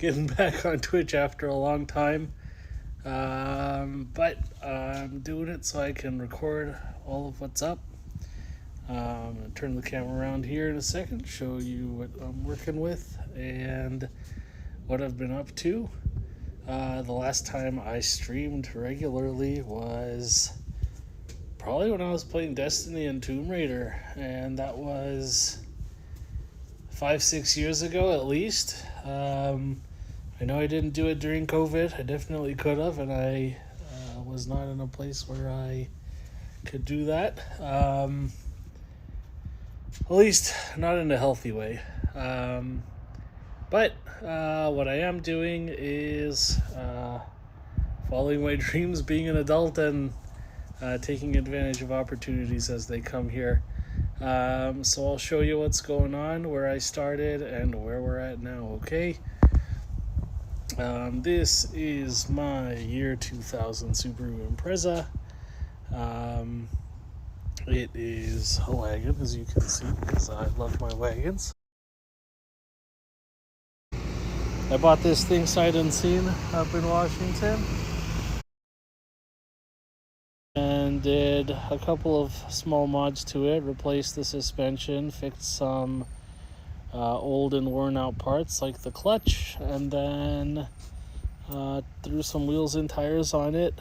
getting back on Twitch after a long time. But I'm doing it so I can record all of what's up. I'm going to turn the camera around here in a second, show you what I'm working with and what I've been up to. The last time I streamed regularly was probably when I was playing Destiny and Tomb Raider, and that was 5-6 years ago at least. I know I didn't do it during COVID. I definitely could have, and I was not in a place where I could do that. At least not in a healthy way. But what I am doing is following my dreams, being an adult, and taking advantage of opportunities as they come here. So I'll show you what's going on, where I started, and where we're at now, okay? This is my year 2000 Subaru Impreza. It is a wagon, as you can see, because I love my wagons. I bought this thing sight unseen up in Washington and did a couple of small mods to it, replaced the suspension, fixed some old and worn out parts like the clutch, and then threw some wheels and tires on it,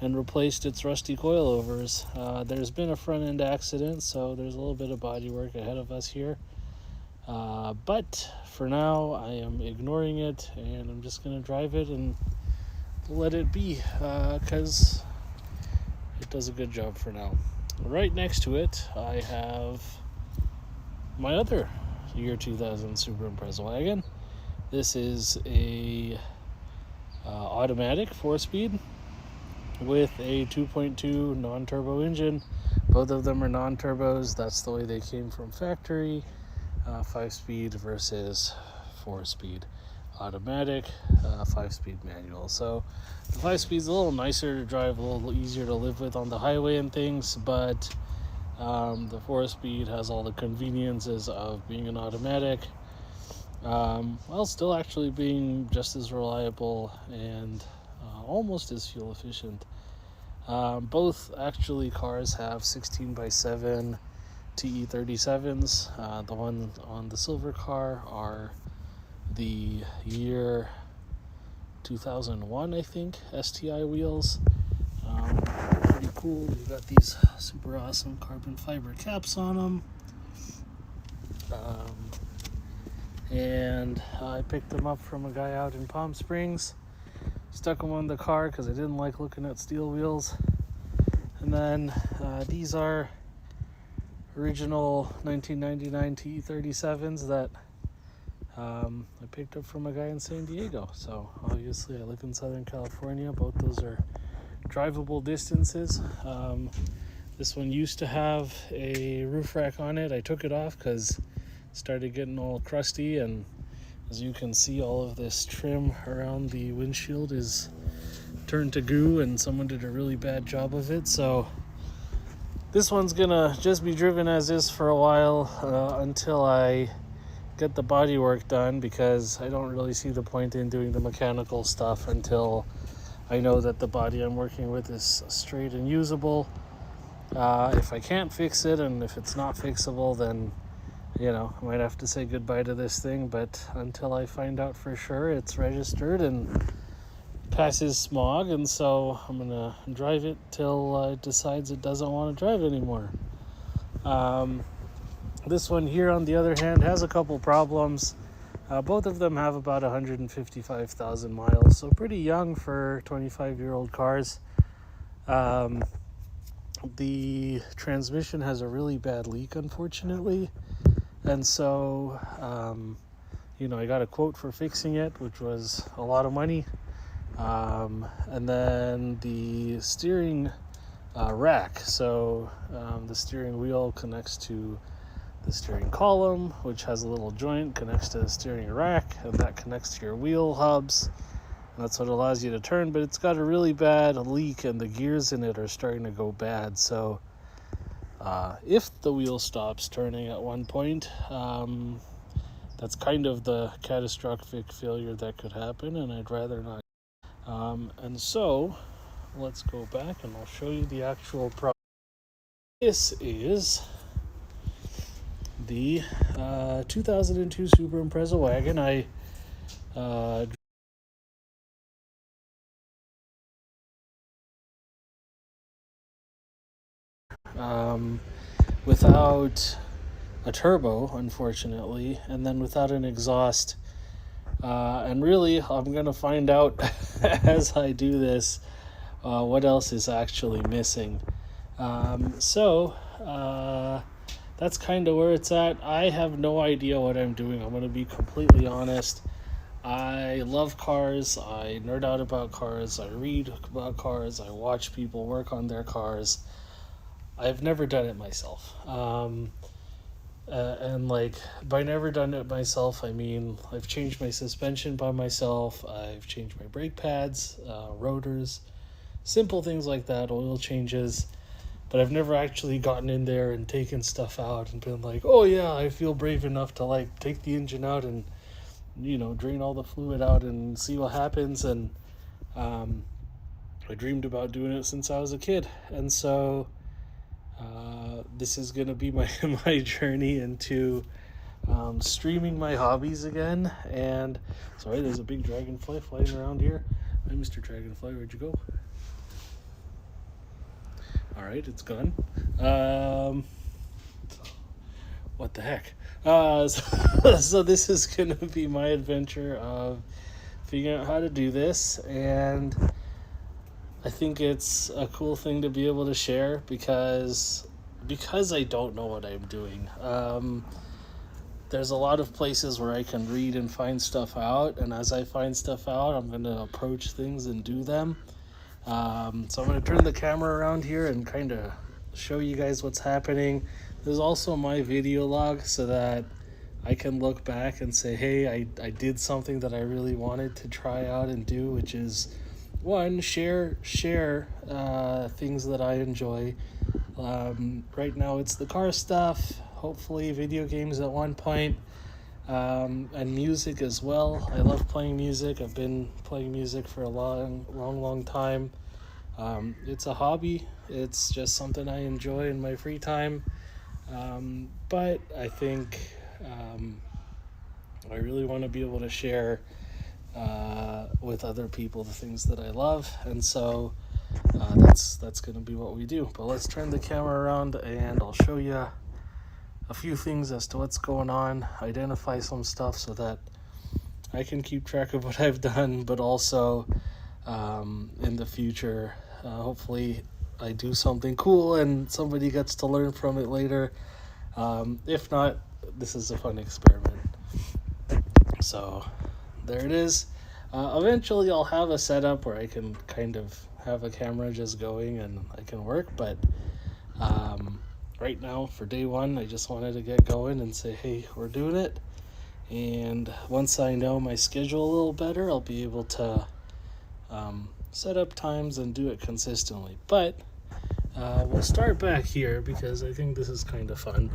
and replaced its rusty coilovers. There's been a front end accident, so there's a little bit of body work ahead of us here. But for now, I am ignoring it, and I'm just going to drive it and let it be, because it does a good job for now. Right next to it, I have my other year 2000 Subaru Impreza wagon. This is a automatic 4-speed with a 2.2 non-turbo engine. Both of them are non-turbos. That's the way they came from factory. 5-speed versus 4-speed automatic, 5-speed manual. So the 5-speed's a little nicer to drive, a little easier to live with on the highway and things, but the 4-speed has all the conveniences of being an automatic, while still actually being just as reliable and almost as fuel efficient. Both actually cars have 16x7 TE37s. The one on the silver car are the year 2001, I think, STI wheels. Pretty cool. They've got these super awesome carbon fiber caps on them. And I picked them up from a guy out in Palm Springs. Stuck them on the car because I didn't like looking at steel wheels. And then these are original 1999 TE37s that I picked up from a guy in San Diego. So obviously I live in Southern California. Both those are drivable distances. This one used to have a roof rack on it. I took it off because it started getting all crusty, and as you can see, all of this trim around the windshield is turned to goo, and someone did a really bad job of it. So this one's gonna just be driven as is for a while until I get the body work done, because I don't really see the point in doing the mechanical stuff until I know that the body I'm working with is straight and usable. If I can't fix it, and if it's not fixable, then I might have to say goodbye to this thing. But until I find out for sure, it's registered and passes smog, and so I'm gonna drive it till it decides it doesn't want to drive anymore. This one here, on the other hand, has a couple problems. Both of them have about 155,000 miles, so pretty young for 25-year-old cars. The transmission has a really bad leak, unfortunately, and so I got a quote for fixing it, which was a lot of money. And then the steering rack, so the steering wheel connects to the steering column, which has a little joint, connects to the steering rack, and that connects to your wheel hubs. And that's what allows you to turn, but it's got a really bad leak, and the gears in it are starting to go bad. So if the wheel stops turning at one point, that's kind of the catastrophic failure that could happen, and I'd rather not. And so let's go back and I'll show you the actual product. This is the 2002 Super Impreza wagon. I without a turbo, unfortunately, and then without an exhaust. And really, I'm going to find out as I do this what else is actually missing. So that's kind of where it's at. I have no idea what I'm doing. I'm going to be completely honest. I love cars. I nerd out about cars. I read about cars. I watch people work on their cars. I've never done it myself. And like, by never done it myself, I mean I've changed my suspension by myself. I've changed my brake pads, rotors, simple things like that, oil changes. But I've never actually gotten in there and taken stuff out and been like, oh yeah, I feel brave enough to like take the engine out and, you know, drain all the fluid out and see what happens. And I dreamed about doing it since I was a kid. And so this is going to be my journey into streaming my hobbies again. And sorry, there's a big dragonfly flying around here. Hi, Mr. Dragonfly, where'd you go? All right, it's gone. What the heck? So this is going to be my adventure of figuring out how to do this, and I think it's a cool thing to be able to share because I don't know what I'm doing. There's a lot of places where I can read and find stuff out, and as I find stuff out, I'm going to approach things and do them. So I'm going to turn the camera around here and kind of show you guys what's happening. There's also my video log so that I can look back and say, hey, I did something that I really wanted to try out and do, which is one, share things that I enjoy. Right now it's the car stuff, hopefully video games at one point, and music as well. I love playing music. I've been playing music for a long time. It's a hobby. It's just something I enjoy in my free time. But I think I really want to be able to share with other people the things that I love, and so that's going to be what we do. But let's turn the camera around and I'll show you a few things as to what's going on, identify some stuff so that I can keep track of what I've done, but also in the future, hopefully I do something cool and somebody gets to learn from it later. If not, this is a fun experiment. So there it is. Eventually I'll have a setup where I can kind of have a camera just going and I can work, but right now for day one I just wanted to get going and say, hey, we're doing it. And once I know my schedule a little better, I'll be able to set up times and do it consistently. But we'll start back here because I think this is kind of fun.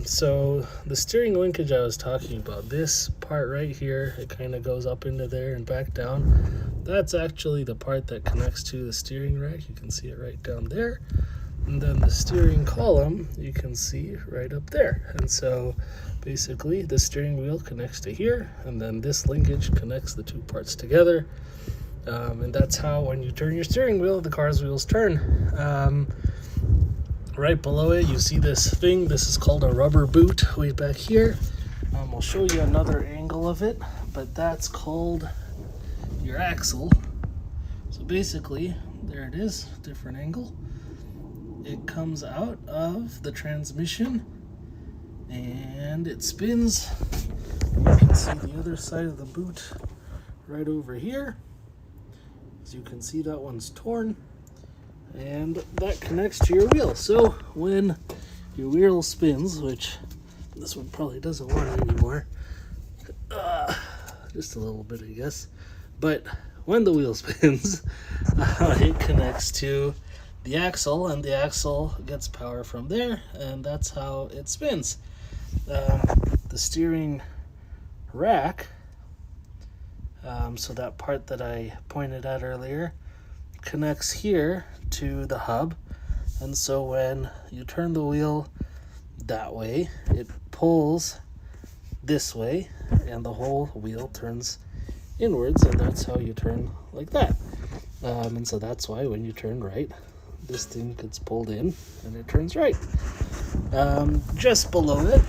So the steering linkage I was talking about, this part right here, it kind of goes up into there and back down. That's actually the part that connects to the steering rack. You can see it right down there. And then the steering column, you can see right up there. And so basically the steering wheel connects to here, and then this linkage connects the two parts together. And that's how, when you turn your steering wheel, the car's wheels turn. Right below it, you see this thing. This is called a rubber boot way back here. I'll show you another angle of it, but that's called your axle. So basically, there it is, different angle. It comes out of the transmission and it spins. You can see the other side of the boot right over here. As you can see, that one's torn, and that connects to your wheel. So when your wheel spins, which this one probably doesn't want anymore, just a little bit I guess, but when the wheel spins, it connects to the axle, and the axle gets power from there, and that's how it spins. The steering rack. So that part that I pointed at earlier connects here to the hub, and so when you turn the wheel that way, it pulls this way and the whole wheel turns inwards, and that's how you turn like that. And so that's why when you turn right, this thing gets pulled in and it turns right. Just below it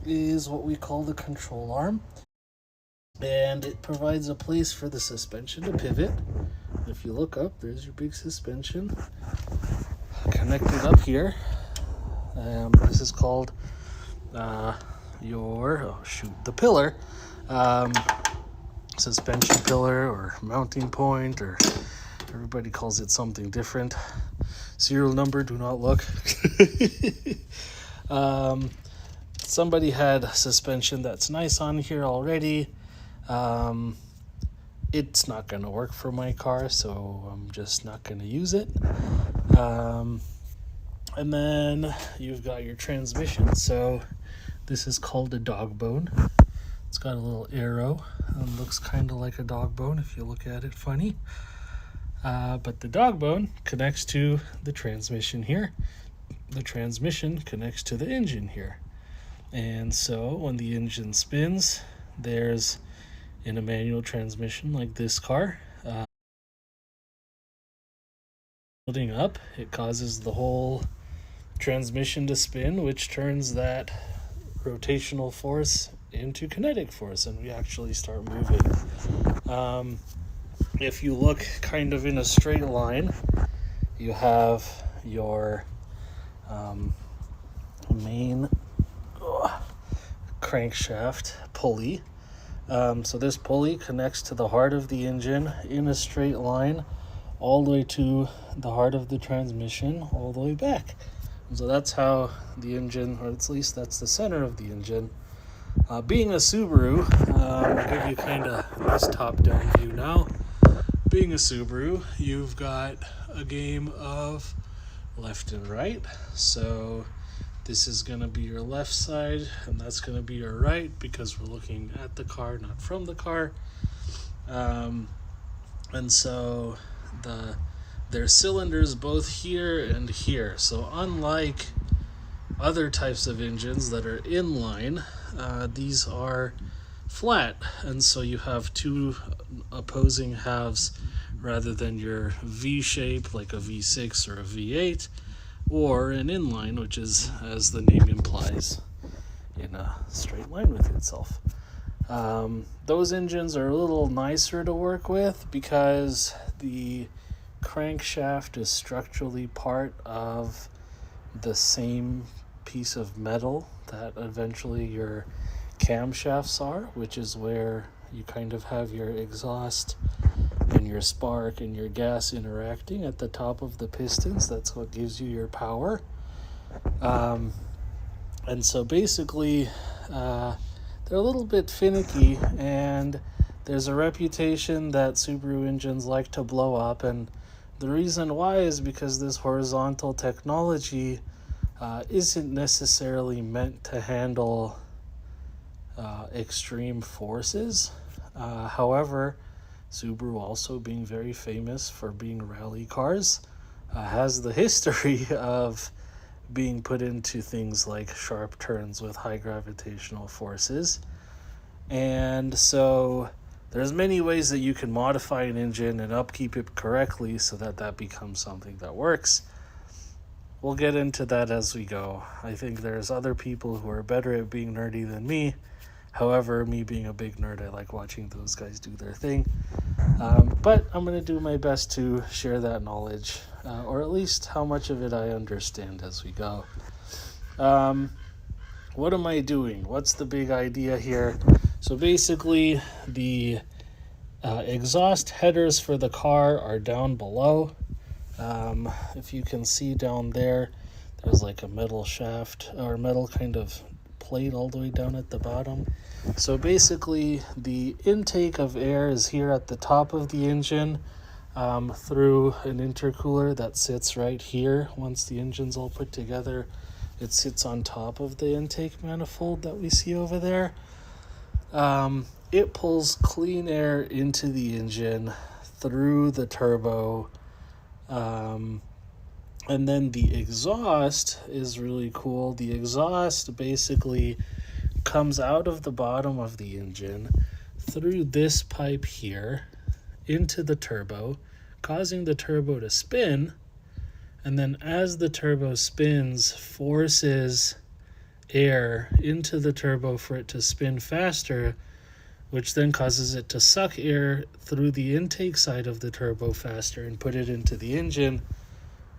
is what we call the control arm, and it provides a place for the suspension to pivot. If you look up, there's your big suspension connected up here. This is called the pillar, suspension pillar or mounting point, or everybody calls it something different. Serial number, do not look. Somebody had suspension that's nice on here already. It's not going to work for my car, so I'm just not going to use it. And then you've got your transmission. So this is called a dog bone. It's got a little arrow and looks kind of like a dog bone if you look at it funny. But the dog bone connects to the transmission here. The transmission connects to the engine here. And so when the engine spins, there's, in a manual transmission like this car, building up, it causes the whole transmission to spin, which turns that rotational force into kinetic force, and we actually start moving. If you look kind of in a straight line, you have your main crankshaft pulley. So this pulley connects to the heart of the engine in a straight line all the way to the heart of the transmission, all the way back. And so that's how the engine, or at least that's the center of the engine. Being a Subaru, I'll give you kind of this top-down view now. Being a Subaru, you've got a game of left and right. So this is going to be your left side, and that's going to be your right, because we're looking at the car, not from the car. And so there's cylinders both here and here. So unlike other types of engines that are inline, these are flat, and so you have two opposing halves rather than your V shape like a V6 or a V8, or an inline, which is, as the name implies, in a straight line with itself. Those engines are a little nicer to work with because the crankshaft is structurally part of the same piece of metal that eventually your camshafts are, which is where you kind of have your exhaust and your spark and your gas interacting at the top of the pistons. That's what gives you your power. And so basically they're a little bit finicky, and there's a reputation that Subaru engines like to blow up, and the reason why is because this horizontal technology isn't necessarily meant to handle extreme forces. However, Subaru, also being very famous for being rally cars, has the history of being put into things like sharp turns with high gravitational forces. And so there's many ways that you can modify an engine and upkeep it correctly so that that becomes something that works. We'll get into that as we go. I think there's other people who are better at being nerdy than me. However, me being a big nerd, I like watching those guys do their thing. But I'm going to do my best to share that knowledge, or at least how much of it I understand as we go. What am I doing? What's the big idea here? So basically, the exhaust headers for the car are down below. If you can see down there, there's like a metal shaft or metal kind of plate all the way down at the bottom. So basically, the intake of air is here at the top of the engine through an intercooler that sits right here. Once the engine's all put together, it sits on top of the intake manifold that we see over there. It pulls clean air into the engine through the turbo. And then the exhaust is really cool. The exhaust basically comes out of the bottom of the engine through this pipe here into the turbo, causing the turbo to spin. And then as the turbo spins, forces air into the turbo for it to spin faster, which then causes it to suck air through the intake side of the turbo faster and put it into the engine,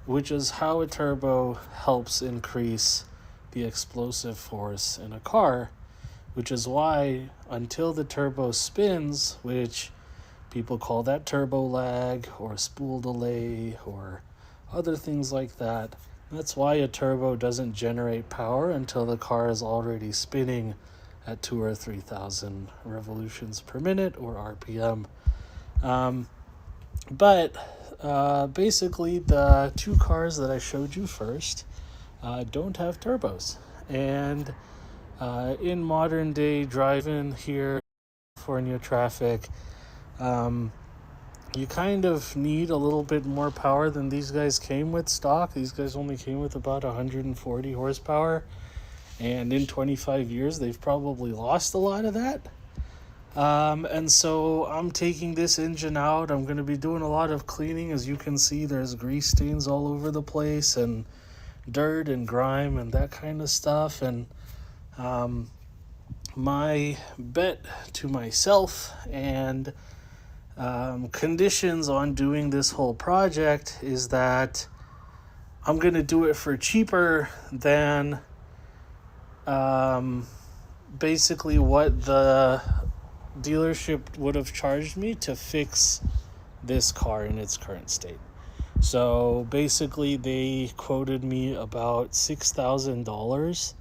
which is how a turbo helps increase the explosive force in a car, which is why until the turbo spins, which people call that turbo lag or spool delay or other things like that, that's why a turbo doesn't generate power until the car is already spinning at 2,000 or 3,000 revolutions per minute or RPM. But basically the two cars that I showed you first don't have turbos. And in modern day driving here in California traffic, you kind of need a little bit more power than these guys came with stock. These guys only came with about 140 horsepower. And in 25 years, they've probably lost a lot of that. And so I'm taking this engine out. I'm going to be doing a lot of cleaning. As you can see, there's grease stains all over the place and dirt and grime and that kind of stuff. And my bet to myself and conditions on doing this whole project is that I'm going to do it for cheaper than basically what the dealership would have charged me to fix this car in its current state. So basically they quoted me about $6,000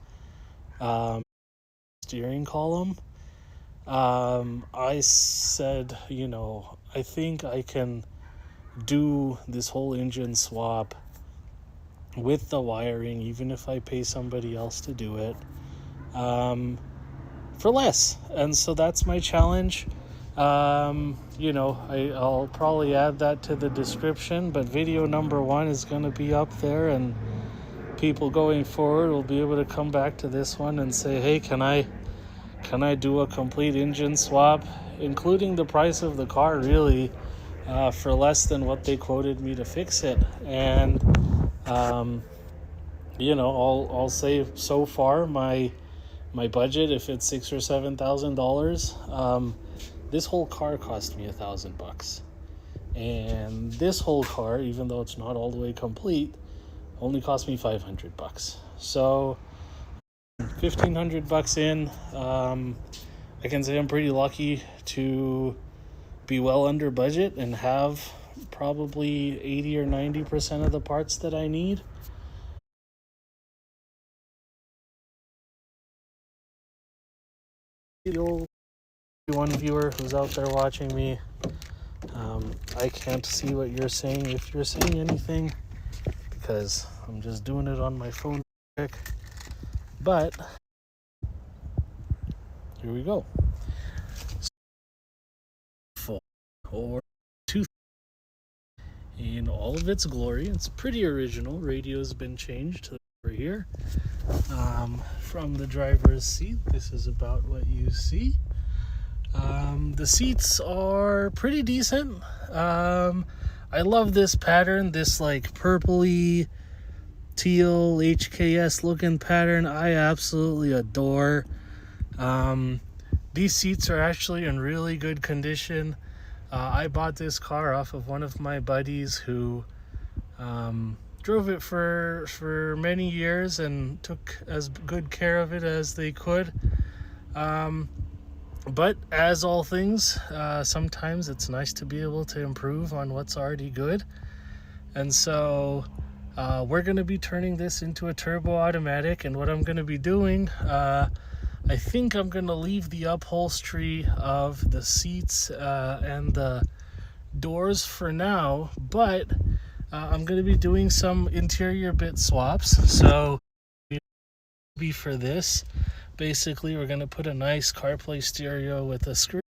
steering column. I said, I think I can do this whole engine swap with the wiring, even if I pay somebody else to do it, for less. And so that's my challenge. I'll probably add that to the description, but video number 1 is going to be up there, and people going forward will be able to come back to this one and say, hey, can I do a complete engine swap, including the price of the car, really, for less than what they quoted me to fix it. And I'll say so far my budget, if it's $6,000 or $7,000, this whole car cost me $1,000, and this whole car, even though it's not all the way complete, only cost me $500. So $1,500 in, I can say I'm pretty lucky to be well under budget and have probably 80 or 90% of the parts that I need. One viewer who's out there watching me, I can't see what you're saying if you're saying anything, because I'm just doing it on my phone quick. But here we go. Full or two in all of its glory. It's pretty original. Radio's been changed over here. From the driver's seat, this is about what you see. The seats are pretty decent. I love this pattern, this like purpley teal HKS looking pattern. I absolutely adore. These seats are actually in really good condition. I bought this car off of one of my buddies who drove it for many years and took as good care of it as they could. But as all things, sometimes it's nice to be able to improve on what's already good. And so we're going to be turning this into a turbo automatic. And what I'm going to be doing, I think I'm going to leave the upholstery of the seats and the doors for now, but I'm going to be doing some interior bit swaps. So be for this. Basically, we're going to put a nice CarPlay stereo with a screen.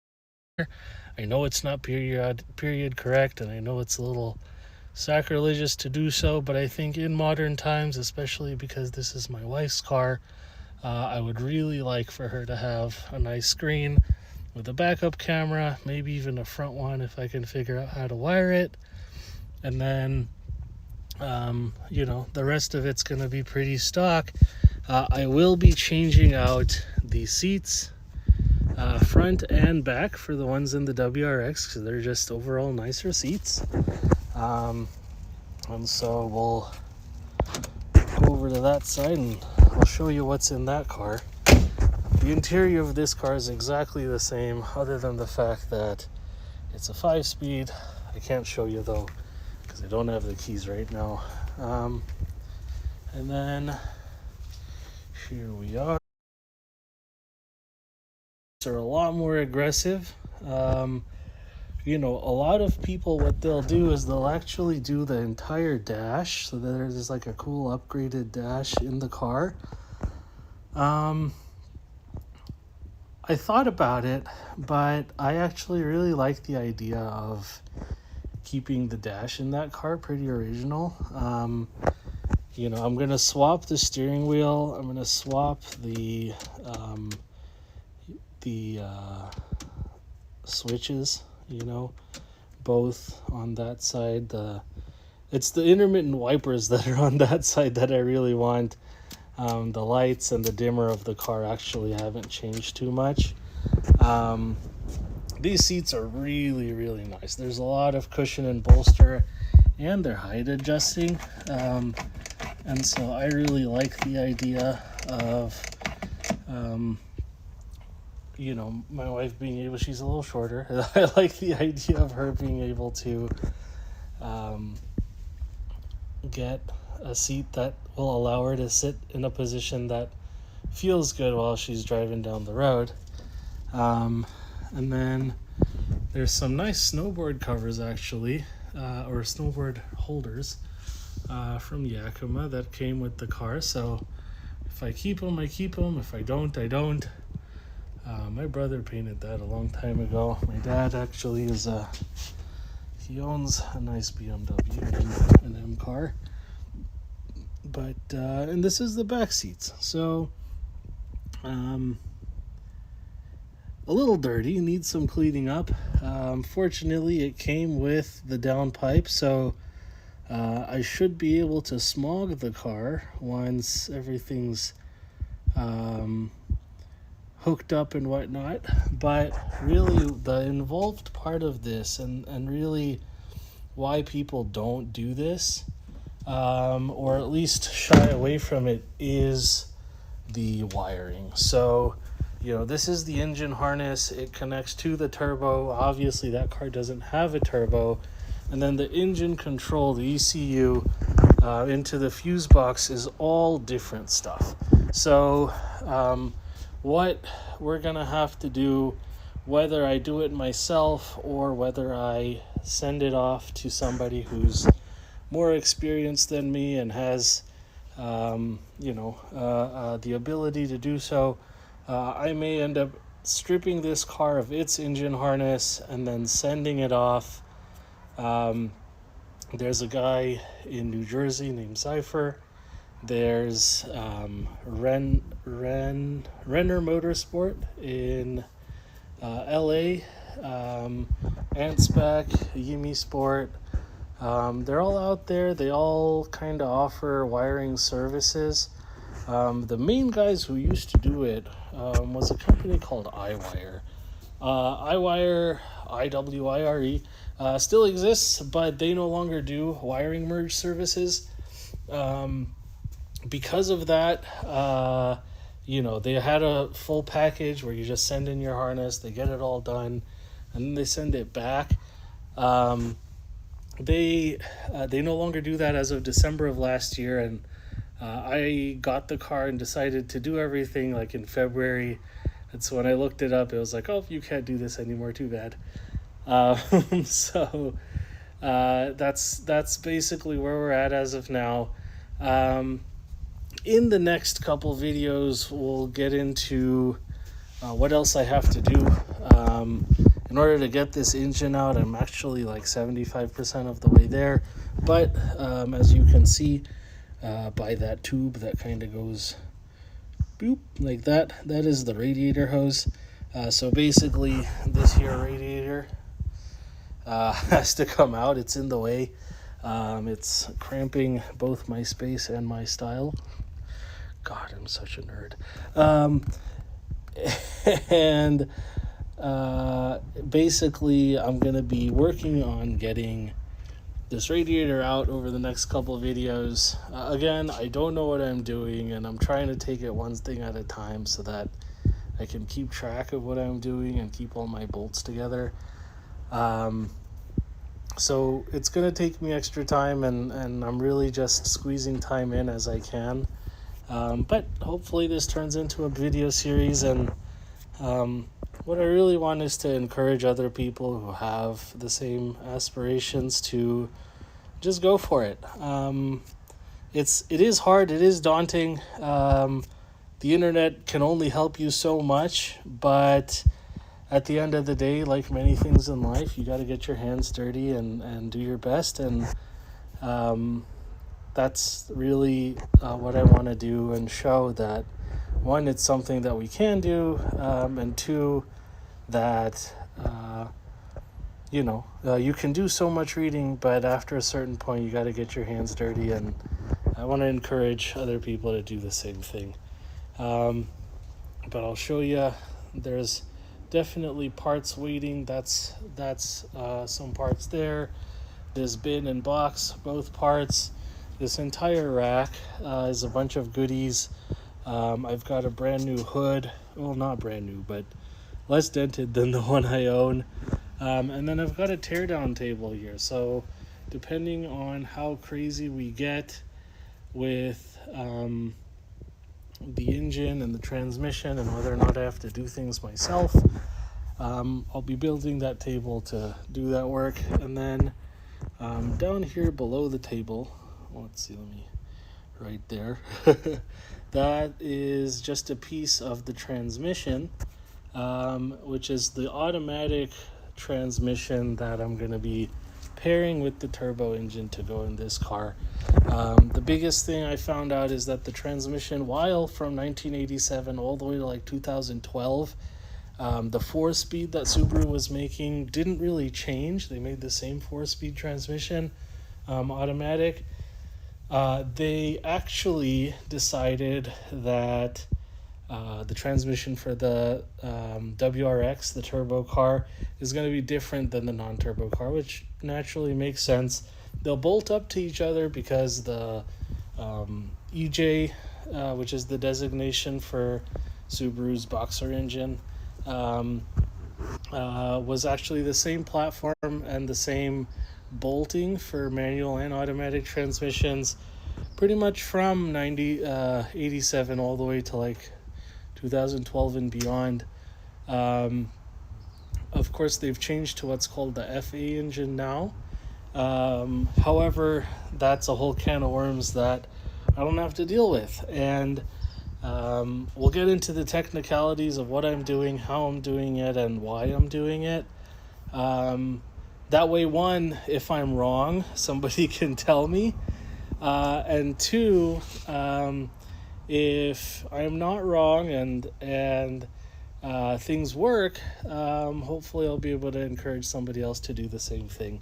I know it's not period correct, and I know it's a little sacrilegious to do so, but I think in modern times, especially because this is my wife's car, I would really like for her to have a nice screen with a backup camera, maybe even a front one if I can figure out how to wire it. And then, the rest of it's going to be pretty stock. I will be changing out the seats, front and back, for the ones in the WRX, because they're just overall nicer seats. And so we'll go over to that side and I'll show you what's in that car. The interior of this car is exactly the same, other than the fact that it's a 5-speed. I can't show you though, because I don't have the keys right now. And then here we are. They're a lot more aggressive. A lot of people, what they'll do is they'll actually do the entire dash, so that there's like a cool upgraded dash in the car. I thought about it, but I actually really like the idea of keeping the dash in that car pretty original. I'm going to swap the steering wheel. I'm going to swap the switches, both on that side. It's the intermittent wipers that are on that side that I really want. The lights and the dimmer of the car actually haven't changed too much. These seats are really, really nice. There's a lot of cushion and bolster, and they're height adjusting. And so I really like the idea of, my wife being able, she's a little shorter. I like the idea of her being able to get a seat that will allow her to sit in a position that feels good while she's driving down the road. And then there's some nice snowboard covers actually, or snowboard holders from Yakima that came with the car. So if I keep them, I keep them. If I don't, I don't. My brother painted that a long time ago. My dad actually he owns a nice BMW, an M car. But and this is the back seats, so a little dirty, needs some cleaning up. Fortunately, it came with the downpipe, so I should be able to smog the car once everything's hooked up and whatnot. But really, the involved part of this, and really why people don't do this, or at least shy away from it, is the wiring. So, this is the engine harness. It connects to the turbo. Obviously, that car doesn't have a turbo. And then the engine control, the ECU, into the fuse box is all different stuff. So, what we're going to have to do, whether I do it myself or whether I send it off to somebody who's more experienced than me and has the ability to do so, I may end up stripping this car of its engine harness and then sending it off. There's a guy in New Jersey named Cypher. There's Renner Motorsport in LA, Antspec, Yimi Sport. They're all out there. They all kind of offer wiring services. The main guys who used to do it was a company called iWire. IWIRE, still exists, but they no longer do wiring merge services. Because of that, they had a full package where you just send in your harness, they get it all done, and then they send it back. They no longer do that as of December of last year, and I got the car and decided to do everything like in February. And so when I looked it up, it was like, oh, you can't do this anymore, too bad. So that's basically where we're at as of now. in the next couple videos, we'll get into what else I have to do. In order to get this engine out, I'm actually like 75% of the way there. But as you can see by that tube that kind of goes boop like that, that is the radiator hose. So basically this here radiator has to come out. It's in the way. It's cramping both my space and my style. God, I'm such a nerd. And basically I'm going to be working on getting this radiator out over the next couple of videos. Again, I don't know what I'm doing, and I'm trying to take it one thing at a time so that I can keep track of what I'm doing and keep all my bolts together. So it's going to take me extra time, and I'm really just squeezing time in as I can. But hopefully this turns into a video series, and what I really want is to encourage other people who have the same aspirations to just go for it. It is hard, it is daunting. The internet can only help you so much, but at the end of the day, like many things in life, you got to get your hands dirty and do your best. And that's really what I want to do, and show that, one, it's something that we can do, and two, that you can do so much reading, but after a certain point you got to get your hands dirty, and I want to encourage other people to do the same thing. But I'll show you, there's definitely parts waiting. That's some parts there. This bin and box, both parts. This entire rack is a bunch of goodies. I've got a brand new hood. Well, not brand new, but less dented than the one I own. And then I've got a teardown table here. So depending on how crazy we get with the engine and the transmission, and whether or not I have to do things myself, I'll be building that table to do that work. And then down here below the table, let's see, let me, right there, that is just a piece of the transmission, which is the automatic transmission that I'm going to be pairing with the turbo engine to go in this car. The biggest thing I found out is that the transmission, while from 1987 all the way to like 2012, the 4-speed that Subaru was making didn't really change. They made the same 4-speed transmission, automatic. They actually decided that the transmission for the WRX, the turbo car, is going to be different than the non-turbo car, which naturally makes sense. They'll bolt up to each other because the EJ, which is the designation for Subaru's boxer engine, was actually the same platform and the same bolting for manual and automatic transmissions, pretty much from 87 all the way to like 2012 and beyond. Of course, they've changed to what's called the FA engine now. However, that's a whole can of worms that I don't have to deal with. And we'll get into the technicalities of what I'm doing, how I'm doing it, and why I'm doing it. That way, one, if I'm wrong, somebody can tell me. And two, if I'm not wrong and things work, hopefully I'll be able to encourage somebody else to do the same thing.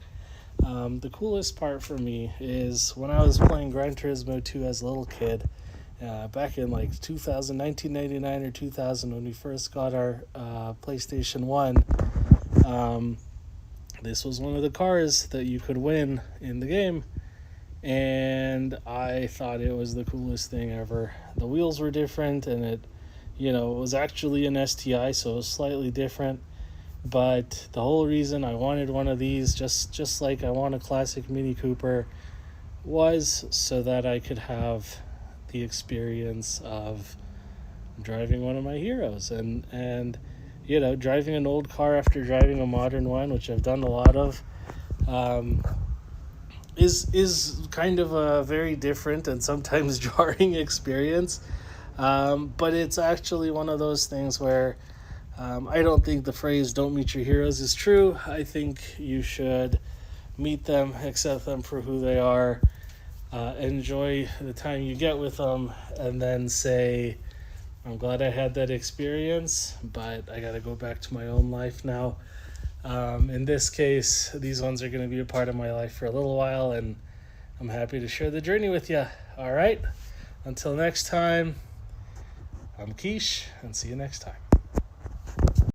The coolest part for me is when I was playing Gran Turismo 2 as a little kid, back in like 1999 or 2000, when we first got our PlayStation 1, this was one of the cars that you could win in the game, and I thought it was the coolest thing ever. The wheels were different, and it was actually an STI, so it was slightly different. But the whole reason I wanted one of these, just like I want a classic Mini Cooper, was so that I could have the experience of driving one of my heroes. And driving an old car after driving a modern one, which I've done a lot of, is kind of a very different and sometimes jarring experience. But it's actually one of those things where I don't think the phrase "don't meet your heroes" is true. I think you should meet them, accept them for who they are, enjoy the time you get with them, and then say, I'm glad I had that experience, but I got to go back to my own life now. In this case, these ones are going to be a part of my life for a little while, and I'm happy to share the journey with you. All right. Until next time, I'm Keish, and see you next time.